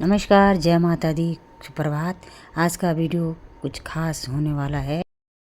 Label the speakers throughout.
Speaker 1: नमस्कार, जय माता दी, सुप्रभात। आज का वीडियो कुछ खास होने वाला है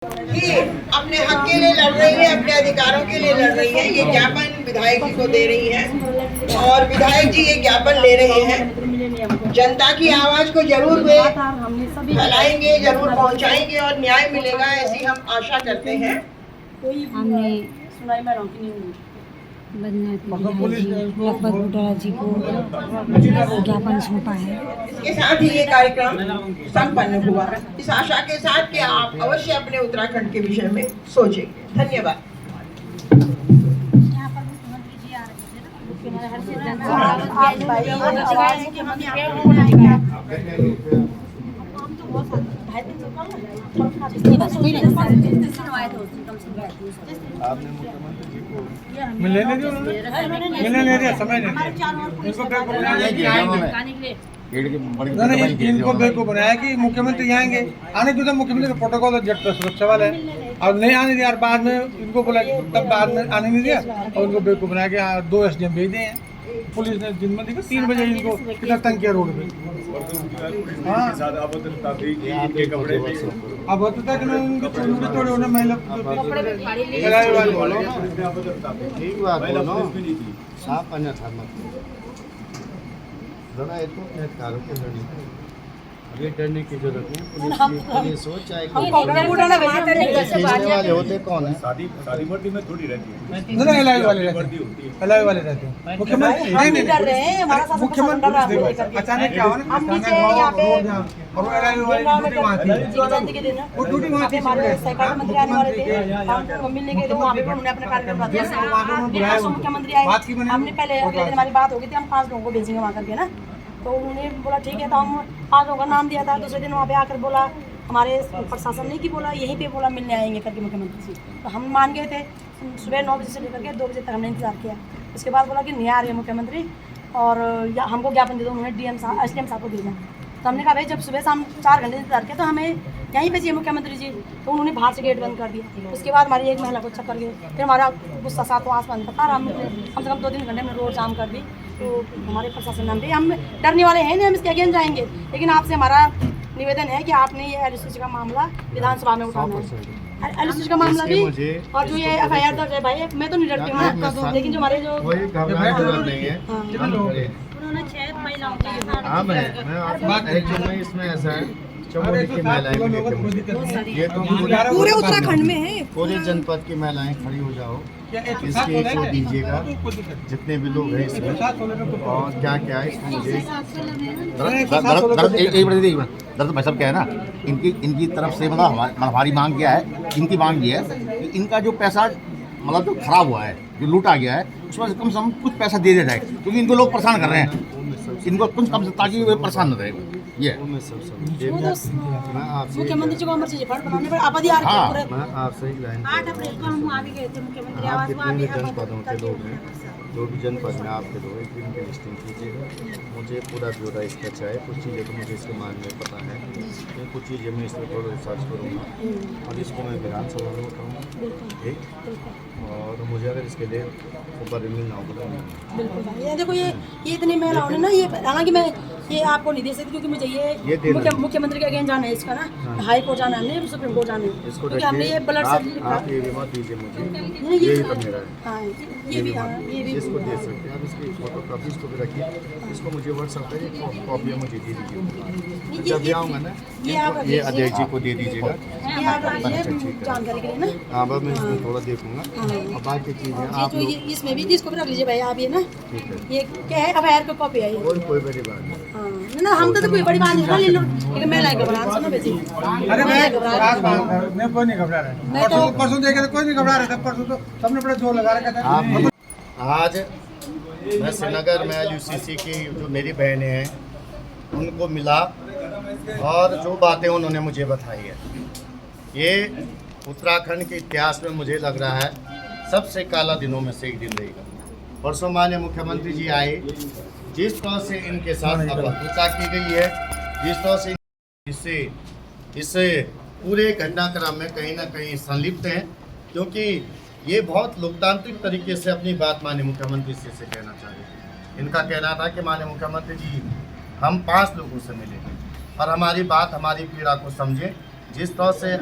Speaker 2: कि अपने हक के लिए लड़ रही है, अपने अधिकारों के लिए लड़ रही है। ये ज्ञापन विधायक जी को दे रही है और विधायक जी ये ज्ञापन ले रहे हैं। जनता की आवाज को जरूर वे फैलाएंगे, जरूर पहुंचाएंगे और न्याय मिलेगा, ऐसी हम आशा करते हैं।
Speaker 1: हमने लगभग घोटाला जी को ज्ञापन सौंपा है।
Speaker 2: इसके साथ ही ये कार्यक्रम संपन्न हुआ, इस आशा के साथ कि आप अवश्य अपने उत्तराखंड के विषय में सोचेंगे। धन्यवाद।
Speaker 3: मिलने दिया समय नहीं इनको बेवकूफ बनाया कि मुख्यमंत्री आएंगे, आने तो मुख्यमंत्री का प्रोटोकॉल जेट सुरक्षा वाला है और नहीं आने दिया। बाद में इनको बोला, तब बाद में आने नहीं दिया और उनको बेवकूफ बनाया कि 2 SDM भेज दिए हैं। पुलिस ने दिन में देखा 3 बजे इनको कितना तंग किया रोड पे। अब होता कि थोड़े होने महिला
Speaker 4: ठीक बात बोलो, साफ अन्य जरा इसको अधिकारों के लड़ी ये डरने की जरूरत नहीं। पुलिस हो चाहे खींचने वाले होते कौन है?
Speaker 5: शादी वर्दी में थोड़ी रहती है,
Speaker 3: नहीं एलआई वाले रहते हैं। मुख्यमंत्री अचानक क्या हुआ ना, और वो एलआई वाली ड्यूटी वहाँ थी, वो ड्यूटी वहाँ थी।
Speaker 6: मुख्यमंत्री आए, हमने पहले अगले दिन हमारी बात हो गई थी, हम 5 लोगों को भेजेंगे वहाँ करके ना। तो उन्होंने बोला ठीक है, तो हम 5 लोगों का नाम दिया था। दूसरे दिन वहाँ पे आकर बोला हमारे प्रशासन ने कि बोला यहीं पे बोला मिलने आएंगे करके मुख्यमंत्री से। तो हम मान गए थे। सुबह 9 बजे से लेकर के 2 बजे तक हमने इंतजार किया। उसके बाद बोला कि नहीं आ रहे मुख्यमंत्री और हमको ज्ञापन दे दो। उन्होंने SDM साहब को भेजा। तो हमने कहा भाई जब सुबह शाम 4 घंटे इंतजार किया तो हमें यहीं पे चाहिए मुख्यमंत्री जी। तो उन्होंने बाहर से गेट बंद कर दिया। उसके बाद हमारी एक महिला को चक्कर गए, फिर हमारा गुस्सा सातों आसमान पर था। हम कम से कम 2-3 घंटे में रोड जाम कर दी। तो हमारे प्रशासन नाम पे हम डरने वाले हैं नहीं, हम इसके अगेंस्ट जाएंगे। लेकिन आपसे हमारा निवेदन है कि आपने ये LCC का मामला विधानसभा में उठाना है। LCC का मामला भी और जो ये FIR दर्ज है भाई, मैं तो नहीं डरती हूँ, लेकिन जो हमारे जो उन्होंने 6 महिलाओं के
Speaker 4: इसमें ऐसा है, चमोली की महिलाएं ये तो
Speaker 6: पूरे उत्तराखंड में है,
Speaker 4: पूरे जनपद की महिलाएं खड़ी हो जाओ, इसकी एक को दीजिएगा जितने भी लोग हैं इसमें, और क्या क्या है इसमें मुझे
Speaker 7: दरअसल भाई साहब क्या है ना, इनकी तरफ से मतलब हमारी मांग क्या है, इनकी मांग ये है कि इनका जो पैसा मतलब जो खराब हुआ है, जो लूटा गया है, उसमें से कम से कम कुछ पैसा दे दिया जाए, क्योंकि इनको लोग परेशान कर रहे हैं, इनको कुछ कम से ताकि वे परेशान न रहे। ये
Speaker 6: मुख्यमंत्री जी को अमर चीजें बनाने पर आपत्ति आ रही है।
Speaker 4: मैं आपसे एक लाइन
Speaker 6: 8 अप्रैल को हम आगे गए थे मुख्यमंत्री आवास,
Speaker 4: कितने भी जनपदों के लोग हैं, जो भी जनपद में आपके लोग एक दिन की लिस्टिंग कीजिएगा। मुझे पूरा ब्यौरा इसका चाहिए। कुछ चीज़ें तो मुझे इसके मान में पता है, लेकिन कुछ चीज़ें मैं इसमें थोड़ा रिसर्च करूँगा और इसको मैं विधानसभा में उठाऊँगा, ठीक। और मुझे अगर इसके लिए ऊपर रिमिल ना हो
Speaker 6: बिल्कुल भाई, ये देखो ये इतनी महिलाओं ने ना, ये हालांकि मैं ये आपको नहीं दे सकती क्योंकि मुझे ये मुख्यमंत्री के अगेंस्ट जाना है इसका ना, हाई कोर्ट जाना है, हमने सुप्रीम कोर्ट जाना है,
Speaker 4: इसको
Speaker 6: क्योंकि हमने ये ब्लड
Speaker 4: आप ये भी मत दीजिए मुझे, ये तो मेरा है,
Speaker 6: ये भी
Speaker 4: इसको दे सकते हैं आप। इसकी फोटो कॉपी इसको भी रखिए, इसको मुझे व्हाट्सएप पे कॉपी मुझे दे दीजिए। जब भी आऊँगा ना ये अध्यक्ष जी को दे दीजिएगा।
Speaker 6: जानकारी के लिए ना,
Speaker 4: हाँ बस मैं इसमें थोड़ा देखूँगा और बाकी चीज़ें आप
Speaker 6: जो इसमें भी इसको भी रख लीजिए भाई आप, ये ना
Speaker 4: ठीक है,
Speaker 6: ये क्या है FIR का कॉपी है ये,
Speaker 4: कोई बड़ी बात नहीं।
Speaker 6: हाँ ना, हम तो कोई बड़ी बात नहीं है, लेकिन मैं लाइक घबरा सुनो बेटी,
Speaker 3: अरे मैं कोई नहीं घबरा रहा, परसों देखे तो कोई नहीं घबरा रहा था, परसों तो सबने बड़ा जोर लगा रखा था।
Speaker 4: आज मैं श्रीनगर में LUCC की जो मेरी बहनें हैं उनको मिला और जो बातें उन्होंने मुझे बताई है, ये उत्तराखंड के इतिहास में मुझे लग रहा है सबसे काला दिनों में से एक दिन रहेगा। परसों माननीय मुख्यमंत्री जी आए, जिस तरह से इनके साथ अपहत्या की गई है, जिस तरह से इस पूरे घटनाक्रम में कहीं ना कहीं संलिप्त हैं, क्योंकि ये बहुत लोकतांत्रिक तरीके से अपनी बात माननीय मुख्यमंत्री से कहना चाह रहे थे। इनका कहना था कि माननीय मुख्यमंत्री जी हम 5 लोगों से मिले और हमारी बात, हमारी पीड़ा को समझे। जिस तरह से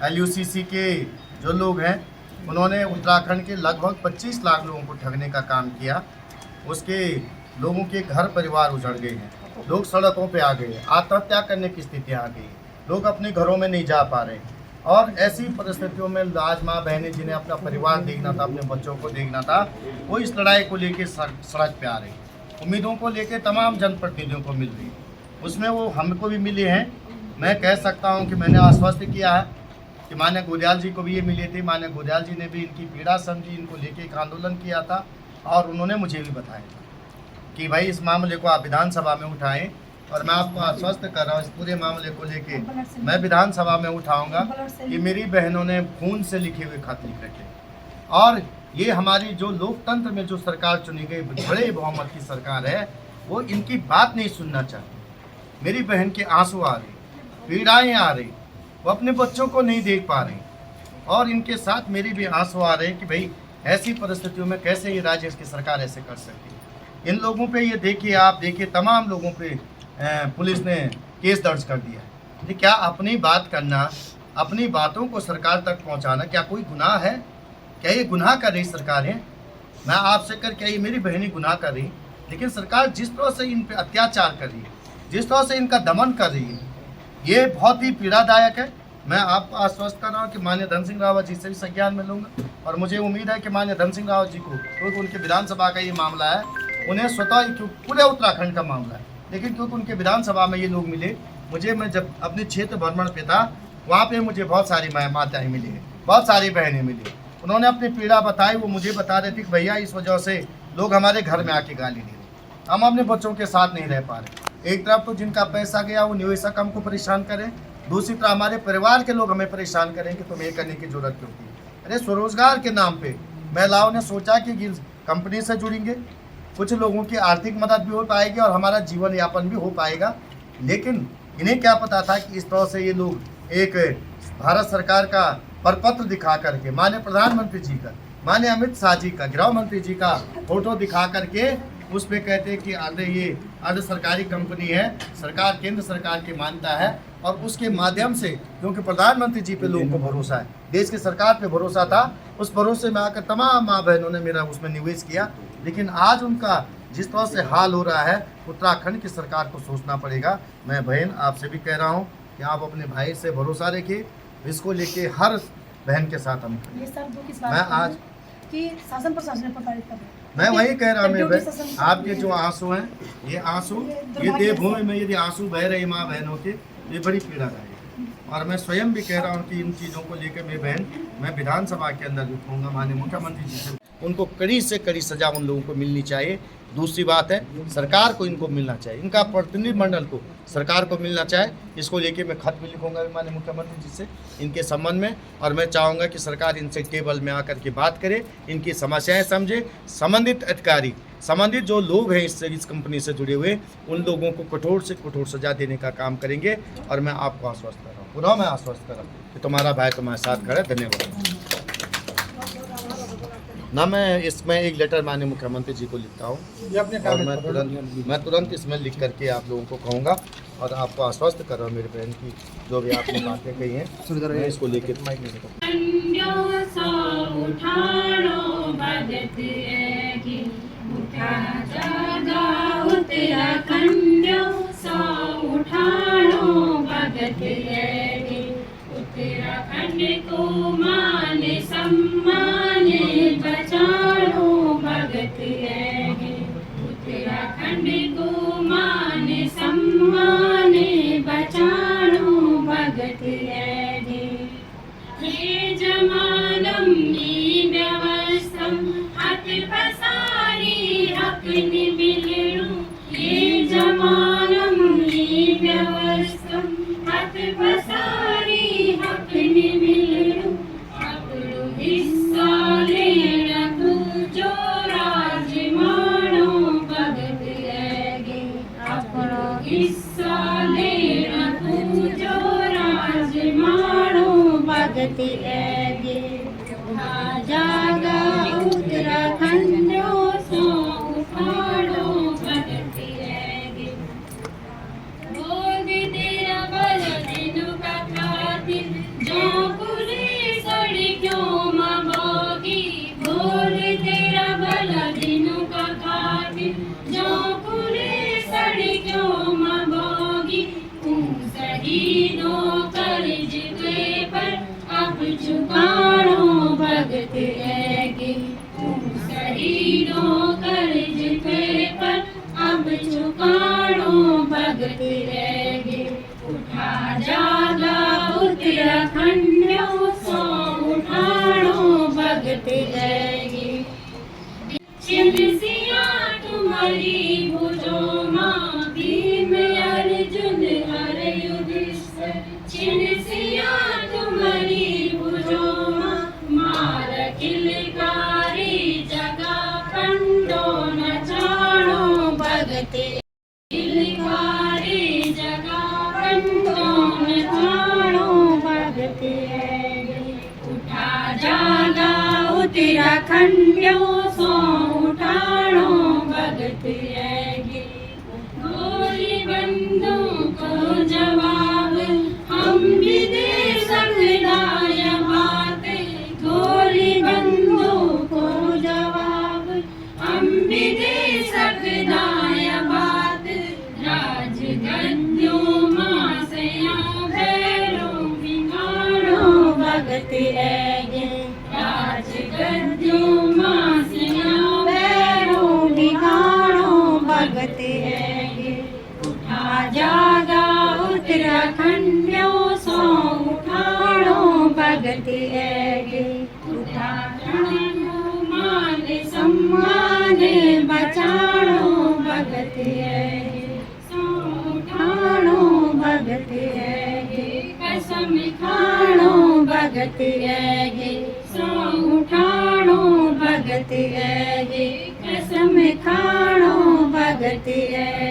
Speaker 4: LUCC के जो लोग हैं उन्होंने उत्तराखंड के लगभग 25 लाख लोगों को ठगने का काम किया, उसके लोगों के घर परिवार उजड़ गए हैं, लोग सड़कों पे आ गए, आत्महत्या करने की स्थिति आ गई, लोग अपने घरों में नहीं जा पा रहे। और ऐसी परिस्थितियों में आज माँ बहनें जिन्हें अपना परिवार देखना था, अपने बच्चों को देखना था, वो इस लड़ाई को लेके सड़क पे आ रही। उम्मीदों को लेके तमाम जनप्रतिनिधियों को मिल रही, उसमें वो हमको भी मिले हैं। मैं कह सकता हूँ कि मैंने आश्वस्त किया है कि माननीय गोदयाल जी को भी ये मिले थे। माननीय गोदयाल जी ने भी इनकी पीड़ा समझी, इनको लेके एक आंदोलन किया था और उन्होंने मुझे भी बताया कि भाई इस मामले को आप विधानसभा में उठाएं। और मैं आपको आश्वस्त कर रहा हूँ, इस पूरे मामले को लेके मैं विधानसभा में उठाऊंगा कि मेरी बहनों ने खून से लिखे हुए खत लिख रखे। और ये हमारी जो लोकतंत्र में जो सरकार चुनी गई, बड़े बहुमत की सरकार है, वो इनकी बात नहीं सुनना चाहती। मेरी बहन के आंसू आ रहे, पीड़ाएँ आ रही, वो अपने बच्चों को नहीं देख पा रही और इनके साथ मेरी भी आंसू आ रहे कि भाई ऐसी परिस्थितियों में कैसे ये राज्य की सरकार ऐसे कर सकती है। इन लोगों पे ये देखिए, आप देखिए, तमाम लोगों पे पुलिस ने केस दर्ज कर दिया है। ये क्या अपनी बात करना, अपनी बातों को सरकार तक पहुंचाना क्या कोई गुनाह है? क्या ये गुनाह कर रही सरकार है? मैं आपसे कर, क्या ये मेरी बहनें गुनाह कर रही? लेकिन सरकार जिस तरह से इन पे अत्याचार कर रही है, जिस तरह से इनका दमन कर रही है, ये बहुत ही पीड़ादायक है। मैं आपको आश्वस्त कर रहा हूँ कि माननीय धन सिंह रावत जी से भी संज्ञान में लूँगा और मुझे उम्मीद है कि माननीय धन सिंह रावत जी को, क्योंकि उनके विधानसभा का ये मामला है, उन्हें स्वतः पूरे उत्तराखंड का मामला है, लेकिन क्योंकि उनके विधानसभा में ये लोग मिले, मैं जब अपने क्षेत्र भ्रमण पे था, वहाँ पे मुझे बहुत सारी माताएँ मिली, बहुत सारी बहनें मिली। उन्होंने अपनी पीड़ा बताई, वो मुझे बता रहे थे कि भैया इस वजह से लोग हमारे घर में आके गाली दे रहे, हम अपने बच्चों के साथ नहीं रह पा रहे। एक तरफ तो जिनका पैसा गया वो निवेशक हमको परेशान करें, दूसरी तरफ हमारे परिवार के लोग हमें परेशान करें कि तुम्हें ये करने की जरूरत क्यों थी। अरे स्वरोजगार के नाम पे महिलाओं ने सोचा कि कंपनी से जुड़ेंगे, कुछ लोगों की आर्थिक मदद भी हो पाएगी और हमारा जीवन यापन भी हो पाएगा। लेकिन इन्हें क्या पता था कि इस तरह से ये लोग एक भारत सरकार का प्रपत्र दिखा करके, माननीय प्रधानमंत्री जी का, माननीय अमित शाह जी का, गृह मंत्री जी का फोटो दिखा करके उस पर कहते हैं कि अरे ये अर्ध सरकारी कंपनी है, सरकार केंद्र सरकार की मान्यता है और उसके माध्यम से, क्योंकि प्रधानमंत्री जी पे लोगों को भरोसा है, देश की सरकार पे भरोसा था, उस भरोसे में आकर तमाम माँ बहनों ने मेरा उसमें निवेश किया। लेकिन आज उनका जिस तरह से हाल हो रहा है, उत्तराखंड की सरकार को सोचना पड़ेगा। मैं बहन आपसे भी कह रहा हूँ कि आप अपने भाई से भरोसा रखिए, इसको लेके हर बहन के साथ हम मैं आज
Speaker 6: कि शासन प्रशासन प्रताड़ित कर रहे हैं।
Speaker 4: मैं वही कह रहा हूँ मेरे बहन, आपके जो आंसू हैं, ये आंसू, ये देवभूमि में यदि आंसू बह रहे माँ बहनों के, ये बड़ी पीड़ा है। और मैं स्वयं भी कह रहा हूँ कि इन चीज़ों को लेकर मेरी बहन, मैं विधानसभा के अंदर भी कहूँगा माननीय मुख्यमंत्री जी से, उनको कड़ी से कड़ी सजा उन लोगों को मिलनी चाहिए। दूसरी बात है, सरकार को इनको मिलना चाहिए, इनका प्रतिनिधिमंडल को सरकार को मिलना चाहिए। इसको लेके मैं खत भी लिखूंगा माननीय मुख्यमंत्री जी से इनके संबंध में, और मैं चाहूँगा कि सरकार इनसे टेबल में आकर के बात करे, इनकी समस्याएं समझे, संबंधित अधिकारी, संबंधित जो लोग हैं इस कंपनी से जुड़े हुए, उन लोगों को कठोर से कठोर सजा देने का काम करेंगे। और मैं आपको आश्वस्त कर रहा हूँ, पुनः मैं आश्वस्त कर रहा हूँ कि तुम्हारा भाई तुम्हारे साथ खड़ा है। धन्यवाद। ना मैं इसमें एक लेटर माननीय मुख्यमंत्री जी को लिखता हूँ और मैं तुरंत इसमें लिख करके आप लोगों को कहूँगा और आपको आश्वस्त कर रहा हूँ मेरे बहन की जो भी आपने बातें कही हैं, मैं इसको लेकर
Speaker 8: उत्तराखंड को माने सम्माने बचाओ भगत है, उत्तराखंड को माने सम्माने बचाओ भगत है। ये जमानम नी व्यवस्थम हत पसारी हक निबिलरू, ये जमानम नी व्यवस्थम हत पसारी हक निबिलरू, अपनो हिस्सा लेना तू जो राज मानो भगत है, अपनो हिस्सा लेना तू जो राज मानो भगत है। जागा उत्तराखंड सो उठाड़ो भगत है, भगत रहेगी। उठा जागा उत्तराखंडियों सो उठाणो भगत रहेगी। चिन्सिया तुम्हारी भुजों मां भीम अर्जुन हर युधिष्ठिर। चिन्सिया तुम्हारी भुजों मां मार किलकारी जगा कंडो नचाणो भगत। किलकारी जगा कंडो नचाणो भगत रहेगी। उठा जागा उत्तराखंडियों सो उठाणो भगत रहेगी। गोली बंदूक को जवाब हम भी दे सकदा ये बात। गोली बंदूक को जवाब हम भी दे सकदा ये बात। राज गद्यों मां से भैरों बिगाड़ो भगत रहेगी। राज गद्यों मां से भैरों बिगाड़ो भगत रहेगी। उठा जागा उत्तराखंडियों सो उठाणो भगत रहेगी। उठाणो मान सम्मान बचाणो भगत रहेगी। सो उठाणो भगत रहेगी। कसम खाणो भगत रहेगी। सो उठाणो भगत रहेगी। कसम खाणो भगत रहेगी।